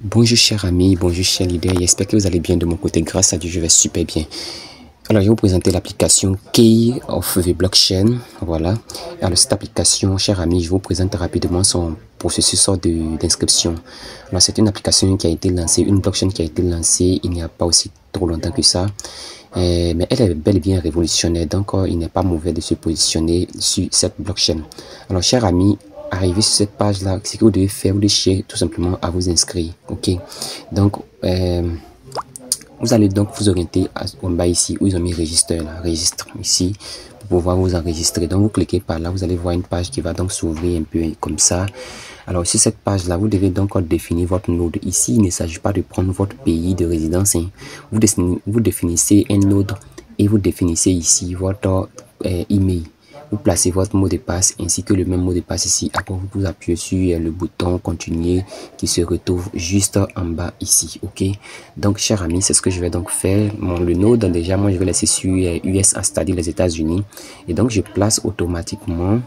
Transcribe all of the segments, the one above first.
Bonjour chers amis, bonjour chers leaders, j'espère que vous allez bien de mon côté. Grâce à Dieu, je vais super bien. Alors, je vais vous présenter l'application Key of the Blockchain. Voilà. Alors, cette application, chers amis, je vous présente rapidement son processus d'inscription. Alors, c'est une application qui a été lancée, une blockchain qui a été lancée il n'y a pas aussi trop longtemps que ça. Mais elle est bel et bien révolutionnaire, donc il n'est pas mauvais de se positionner sur cette blockchain. Alors, chers amis, arrivé sur cette page là, ce que vous devez faire, vous devez tout simplement à vous inscrire. Ok, donc vous allez donc vous orienter en bas ici où ils ont mis registre là, registre ici pour pouvoir vous enregistrer. Donc vous cliquez par là, vous allez voir une page qui va donc s'ouvrir un peu comme ça. Alors sur cette page là, vous devez donc définir votre node. Ici il ne s'agit pas de prendre votre pays de résidence, hein. Vous définissez un node et vous définissez ici votre email. Vous placez votre mot de passe ainsi que le même mot de passe ici. Après, vous appuyez sur le bouton continuer qui se retrouve juste en bas ici. Ok, donc chers amis, c'est ce que je vais donc faire. Le node, déjà moi je vais laisser sur USA, c'est-à-dire les États-Unis, et donc je place automatiquement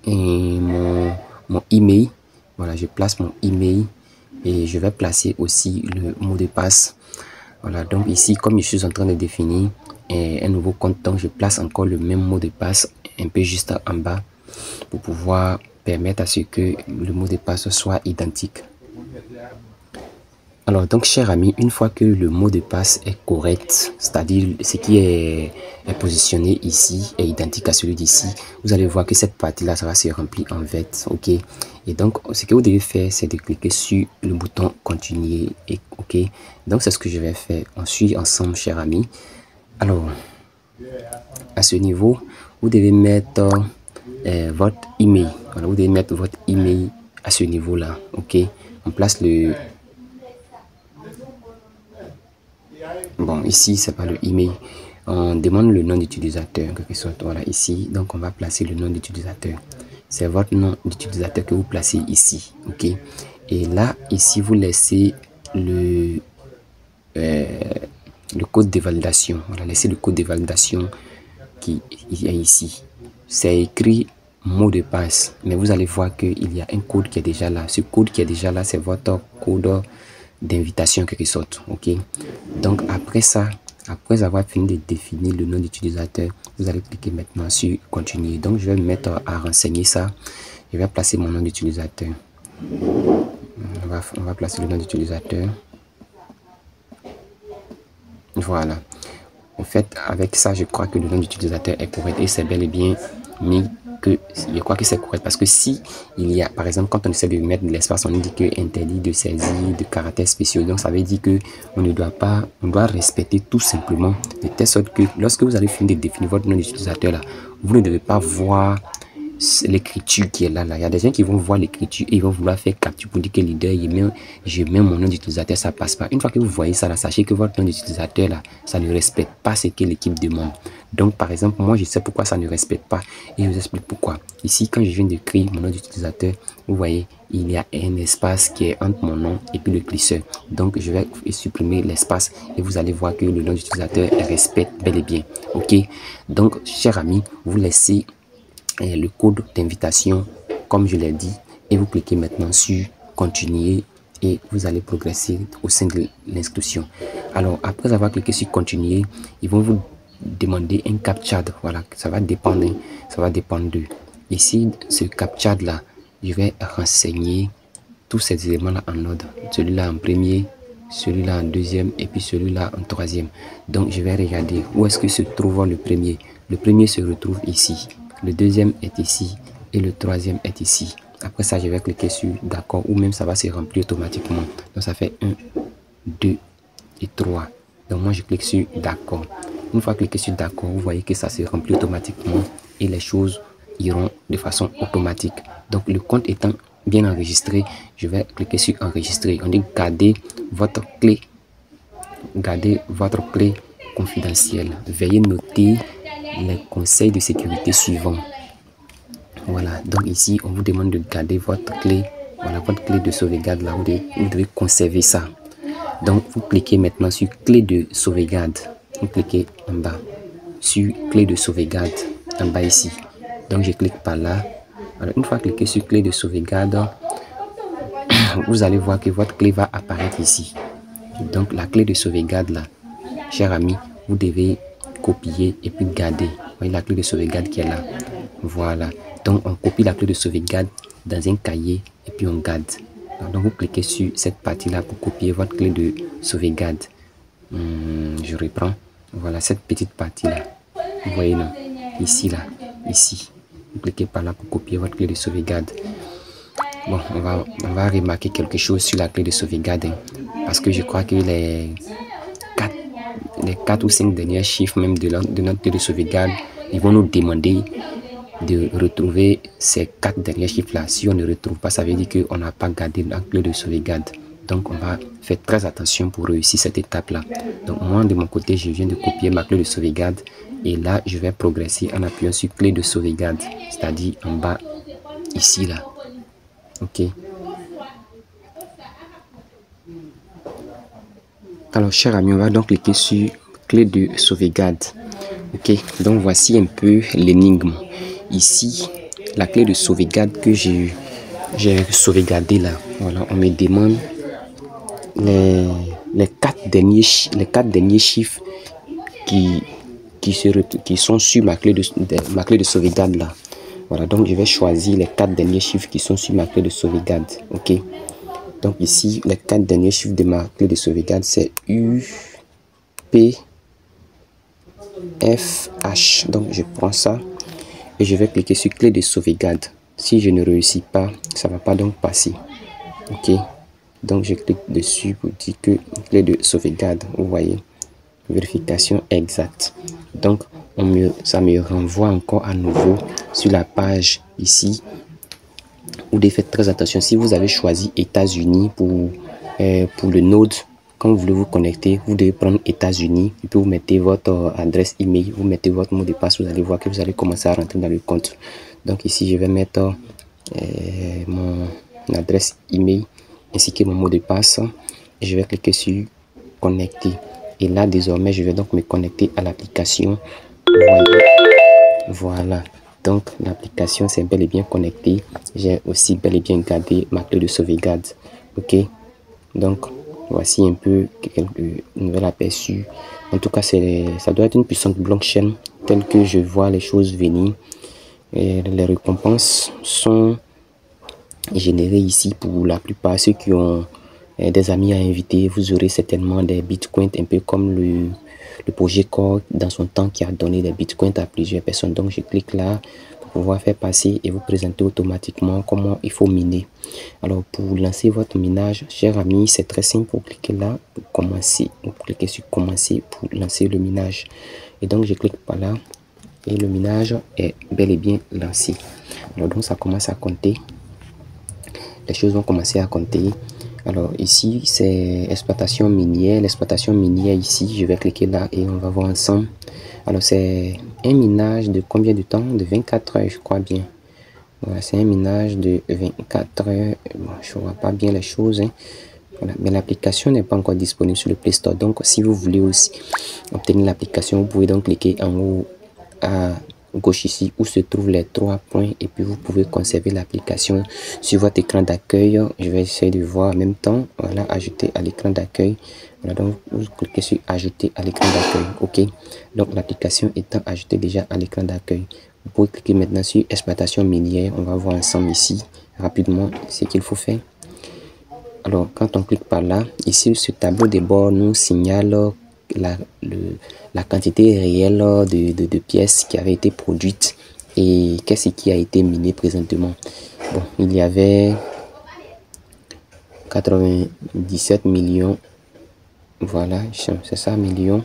mon email. Voilà, je place mon email et je vais placer aussi le mot de passe. Voilà, donc ici comme je suis en train de définir un nouveau compte, donc je place encore le même mot de passe un peu juste en bas pour pouvoir permettre à ce que le mot de passe soit identique. Alors donc chers amis, une fois que le mot de passe est correct, c'est-à-dire ce qui est positionné ici est identique à celui d'ici, vous allez voir que cette partie là ça va se remplir en vert. Ok, et donc ce que vous devez faire c'est de cliquer sur le bouton continuer. Et ok, donc c'est ce que je vais faire. On suit ensemble chers amis. Alors à ce niveau vous devez mettre votre email. Voilà, vous devez mettre votre email à ce niveau là. Ok, on place le bon ici c'est pas le email, on demande le nom d'utilisateur quelque sorte. Voilà, ici donc on va placer le nom d'utilisateur, c'est votre nom d'utilisateur que vous placez ici. Ok, et là ici vous laissez le code de validation. Voilà, laissez le code de validation qui est ici, c'est écrit mot de passe, mais vous allez voir qu'il y a un code qui est déjà là. Ce code qui est déjà là, c'est votre code d'invitation quelque sorte. Ok, donc après ça, après avoir fini de définir le nom d'utilisateur, vous allez cliquer maintenant sur continuer. Donc je vais me mettre à renseigner ça. Je vais placer mon nom d'utilisateur. On va placer le nom d'utilisateur. Voilà, en fait avec ça je crois que le nom d'utilisateur est correct et c'est bel et bien mis. Que je crois que c'est correct, parce que si il y a par exemple quand on essaie de mettre de l'espace, on dit que interdit de saisir de caractères spéciaux, donc ça veut dire que on ne doit pas, on doit respecter tout simplement de telle sorte que lorsque vous allez finir de définir votre nom d'utilisateur là, vous ne devez pas voir l'écriture qui est là. Il y a des gens qui vont voir l'écriture et ils vont vouloir faire capture pour dire que leader, je mets mon nom d'utilisateur, ça passe pas. Une fois que vous voyez ça là, sachez que votre nom d'utilisateur là, ça ne respecte pas ce que l'équipe demande. Donc par exemple, moi je sais pourquoi ça ne respecte pas et je vous explique pourquoi. Ici, quand je viens d'écrire mon nom d'utilisateur, vous voyez, il y a un espace qui est entre mon nom et puis le glisseur. Donc je vais supprimer l'espace et vous allez voir que le nom d'utilisateur respecte bel et bien. Ok, donc chers amis, vous laissez le code d'invitation comme je l'ai dit et vous cliquez maintenant sur continuer et vous allez progresser au sein de l'inscription. Alors après avoir cliqué sur continuer, ils vont vous demander un captcha. Voilà, ça va dépendre de ici ce captcha là. Je vais renseigner tous ces éléments là en ordre, celui-là en premier, celui-là en deuxième et puis celui-là en troisième. Donc je vais regarder où est-ce que se trouve le premier. Le premier se retrouve ici, le deuxième est ici et le troisième est ici. Après ça je vais cliquer sur d'accord, ou même ça va se remplir automatiquement. Donc ça fait 1 2 et 3. Donc moi je clique sur d'accord. Une fois cliqué sur d'accord, vous voyez que ça se remplit automatiquement et les choses iront de façon automatique. Donc le compte étant bien enregistré, je vais cliquer sur enregistrer. On dit garder votre clé confidentielle. Veuillez noter les conseils de sécurité suivants. Voilà, donc ici on vous demande de garder votre clé. Voilà, votre clé de sauvegarde là, vous devez conserver ça. Donc vous cliquez maintenant sur clé de sauvegarde. Vous cliquez en bas sur clé de sauvegarde en bas ici. Donc je clique par là. Alors une fois cliqué sur clé de sauvegarde, vous allez voir que votre clé va apparaître ici. Donc la clé de sauvegarde là, cher ami, vous devez copier et puis garder. Vous voyez la clé de sauvegarde qui est là. Voilà. Donc on copie la clé de sauvegarde dans un cahier et puis on garde. Donc vous cliquez sur cette partie là pour copier votre clé de sauvegarde. Je reprends. Voilà cette petite partie là. Vous voyez non? Ici là, ici. Vous cliquez par là pour copier votre clé de sauvegarde. Bon, on va remarquer quelque chose sur la clé de sauvegarde, hein, parce que je crois que les 4 ou 5 derniers chiffres même de notre clé de sauvegarde, ils vont nous demander de retrouver ces 4 derniers chiffres là. Si on ne retrouve pas, ça veut dire qu'on n'a pas gardé la clé de sauvegarde. Donc on va faire très attention pour réussir cette étape là. Donc moi de mon côté, je viens de copier ma clé de sauvegarde et là je vais progresser en appuyant sur clé de sauvegarde, c'est-à-dire en bas ici là. Ok. Alors, cher ami, on va donc cliquer sur clé de sauvegarde. Ok. Donc, voici un peu l'énigme. Ici, la clé de sauvegarde que j'ai sauvegardée là. Voilà, on me demande les 4 derniers chiffres qui sont sur ma clé de sauvegarde là. Voilà, donc je vais choisir les 4 derniers chiffres qui sont sur ma clé de sauvegarde. Ok. Donc ici, les 4 derniers chiffres de ma clé de sauvegarde, c'est U, P, F, H. Donc je prends ça et je vais cliquer sur clé de sauvegarde. Si je ne réussis pas, ça ne va pas donc passer. Ok. Donc je clique dessus pour dire que clé de sauvegarde, vous voyez, vérification exacte. Donc ça me renvoie encore à nouveau sur la page ici. Vous devez faire très attention. Si vous avez choisi États-Unis pour le node, quand vous voulez vous connecter, vous devez prendre États-Unis et puis vous mettez votre adresse email, vous mettez votre mot de passe, vous allez voir que vous allez commencer à rentrer dans le compte. Donc ici je vais mettre mon adresse email ainsi que mon mot de passe et je vais cliquer sur connecter. Et là désormais je vais donc me connecter à l'application. Voilà. Donc l'application s'est bel et bien connectée. J'ai aussi bel et bien gardé ma clé de sauvegarde. Ok. Donc voici un peu quelques nouvelles aperçus. En tout cas, ça doit être une puissante blockchain telle que je vois les choses venir. Et les récompenses sont générées ici pour la plupart. Ceux qui ont des amis à inviter, vous aurez certainement des bitcoins, un peu comme le projet Core dans son temps qui a donné des bitcoins à plusieurs personnes. Donc je clique là pour pouvoir faire passer et vous présenter automatiquement comment il faut miner. Alors pour lancer votre minage, cher ami, c'est très simple. Vous cliquez là pour commencer, vous cliquez sur commencer pour lancer le minage et donc je clique par là et le minage est bel et bien lancé. Alors donc ça commence à compter, les choses vont commencer à compter. Alors ici c'est exploitation minière. L'exploitation minière ici, je vais cliquer là et on va voir ensemble. Alors c'est un minage de combien de temps? De 24 heures je crois bien. Voilà, c'est un minage de 24 heures. Bon, je ne vois pas bien les choses, hein. Voilà. Mais l'application n'est pas encore disponible sur le Play Store. Donc si vous voulez aussi obtenir l'application, vous pouvez donc cliquer en haut à gauche ici où se trouvent les 3 points et puis vous pouvez conserver l'application sur votre écran d'accueil. Je vais essayer de voir en même temps. Voilà, ajouter à l'écran d'accueil. Voilà, donc vous cliquez sur ajouter à l'écran d'accueil. Ok, donc l'application étant ajoutée déjà à l'écran d'accueil, vous pouvez cliquer maintenant sur exploitation minière. On va voir ensemble ici rapidement ce qu'il faut faire. Alors quand on clique par là, ici ce tableau de bord nous signale la quantité réelle de pièces qui avaient été produites et qu'est-ce qui a été miné présentement. Bon, il y avait 97 millions, voilà, c'est ça, millions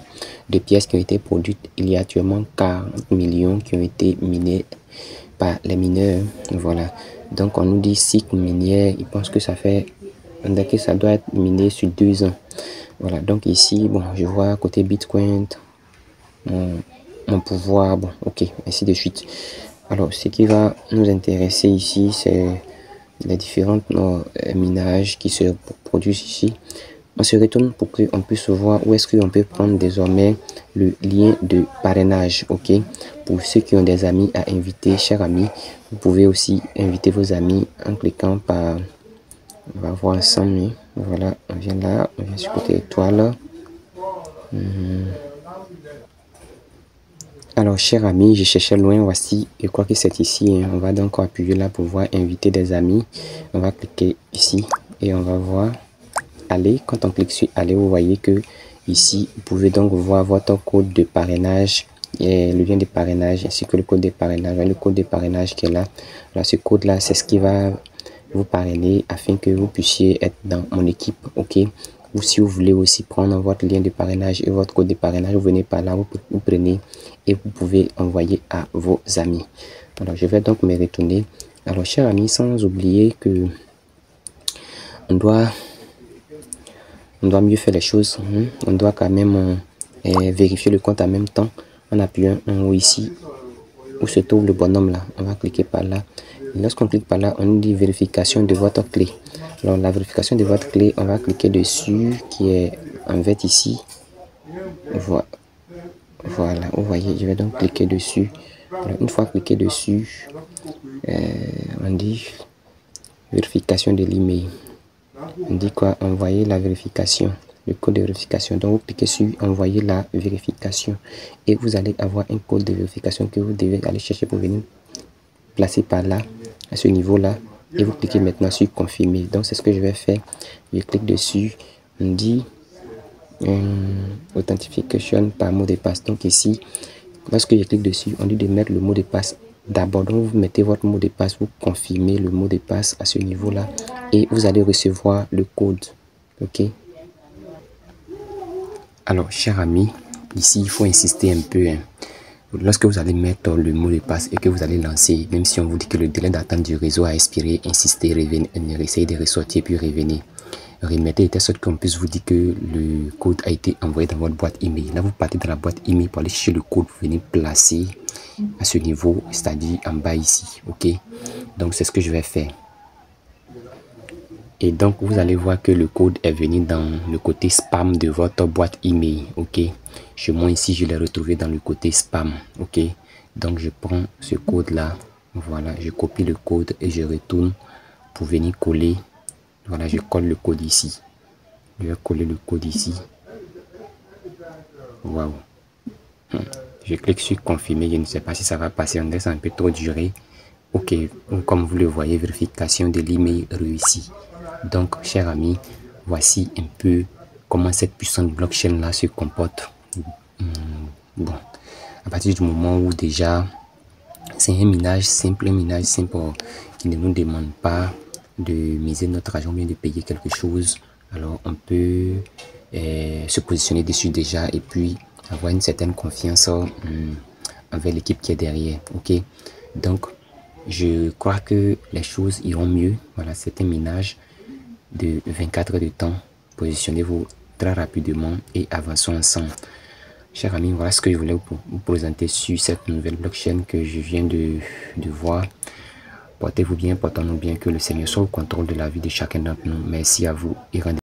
de pièces qui ont été produites. Il y a actuellement 40 millions qui ont été minés par les mineurs. Voilà, donc on nous dit cycle minier, il pense que ça fait, que ça doit être miné sur 2 ans. Voilà, donc ici, bon, je vois côté Bitcoin, mon pouvoir, bon, ok, ainsi de suite. Alors, ce qui va nous intéresser ici, c'est les différents minages qui se produisent ici. On se retourne pour qu'on puisse voir où est-ce qu'on peut prendre désormais le lien de parrainage, ok. Pour ceux qui ont des amis à inviter, chers amis, vous pouvez aussi inviter vos amis en cliquant par On va voir ensemble. Voilà, on vient là, on vient sur côté étoile. Alors, cher ami, je cherchais loin, voici, je crois que c'est ici. On va donc appuyer là pour voir inviter des amis. On va cliquer ici et on va voir aller. Quand on clique sur aller, vous voyez que ici, vous pouvez donc voir votre code de parrainage et le lien de parrainage ainsi que le code de parrainage. Le code de parrainage qui est là. Alors, ce code-là, c'est ce qui va vous parrainer afin que vous puissiez être dans mon équipe, ok? Ou si vous voulez aussi prendre votre lien de parrainage et votre code de parrainage, vous venez par là, vous prenez et vous pouvez envoyer à vos amis. Alors, je vais donc me retourner. Alors, chers amis, sans oublier que on doit mieux faire les choses. On doit quand même vérifier le compte en même temps en appuyant en haut ici où se trouve le bonhomme là. On va cliquer par là. Lorsqu'on clique par là, on nous dit vérification de votre clé. Alors la vérification de votre clé, on va cliquer dessus qui est en vert ici. Voilà, vous voyez, je vais donc cliquer dessus. Alors, une fois cliqué dessus, on dit vérification de l'email. On dit quoi? Envoyer la vérification, le code de vérification. Donc vous cliquez sur envoyer la vérification et vous allez avoir un code de vérification que vous devez aller chercher pour venir placer par là, à ce niveau là, et vous cliquez maintenant sur confirmer. Donc c'est ce que je vais faire. Je clique dessus, on dit authentification par mot de passe. Donc ici, lorsque je clique dessus, on dit de mettre le mot de passe d'abord. Donc vous mettez votre mot de passe, vous confirmez le mot de passe à ce niveau là et vous allez recevoir le code, ok? Alors cher ami, ici il faut insister un peu, lorsque vous allez mettre le mot de passe et que vous allez lancer, même si on vous dit que le délai d'attente du réseau a expiré, insistez, revenez, essayez de ressortir puis revenez. Remettez de telle sorte qu'on puisse vous dire que le code a été envoyé dans votre boîte email. Là, vous partez dans la boîte email pour aller chercher le code, vous venez placer à ce niveau, c'est-à-dire en bas ici, ok? Donc, c'est ce que je vais faire. Et donc, vous allez voir que le code est venu dans le côté spam de votre boîte email, ok? Chez moi ici, je l'ai retrouvé dans le côté spam, ok? Donc, je prends ce code-là, voilà, je copie le code et je retourne pour venir coller. Voilà, je colle le code ici. Je vais coller le code ici. Waouh. Je clique sur confirmer. Je ne sais pas si ça va passer. On laisse un peu trop durer. Ok. Comme vous le voyez, vérification de l'email réussi. Donc, chers amis, voici un peu comment cette puissante blockchain là se comporte. Bon, à partir du moment où déjà c'est un minage simple qui ne nous demande pas de miser notre argent, bien de payer quelque chose, alors on peut se positionner dessus déjà et puis avoir une certaine confiance envers l'équipe qui est derrière, ok? Donc je crois que les choses iront mieux. Voilà, c'est un minage de 24 heures de temps. Positionnez-vous très rapidement et avançons ensemble. Chers amis, voilà ce que je voulais vous présenter sur cette nouvelle blockchain que je viens de voir. Portez-vous bien, portons-nous bien, que le Seigneur soit au contrôle de la vie de chacun d'entre nous. Merci à vous et rendez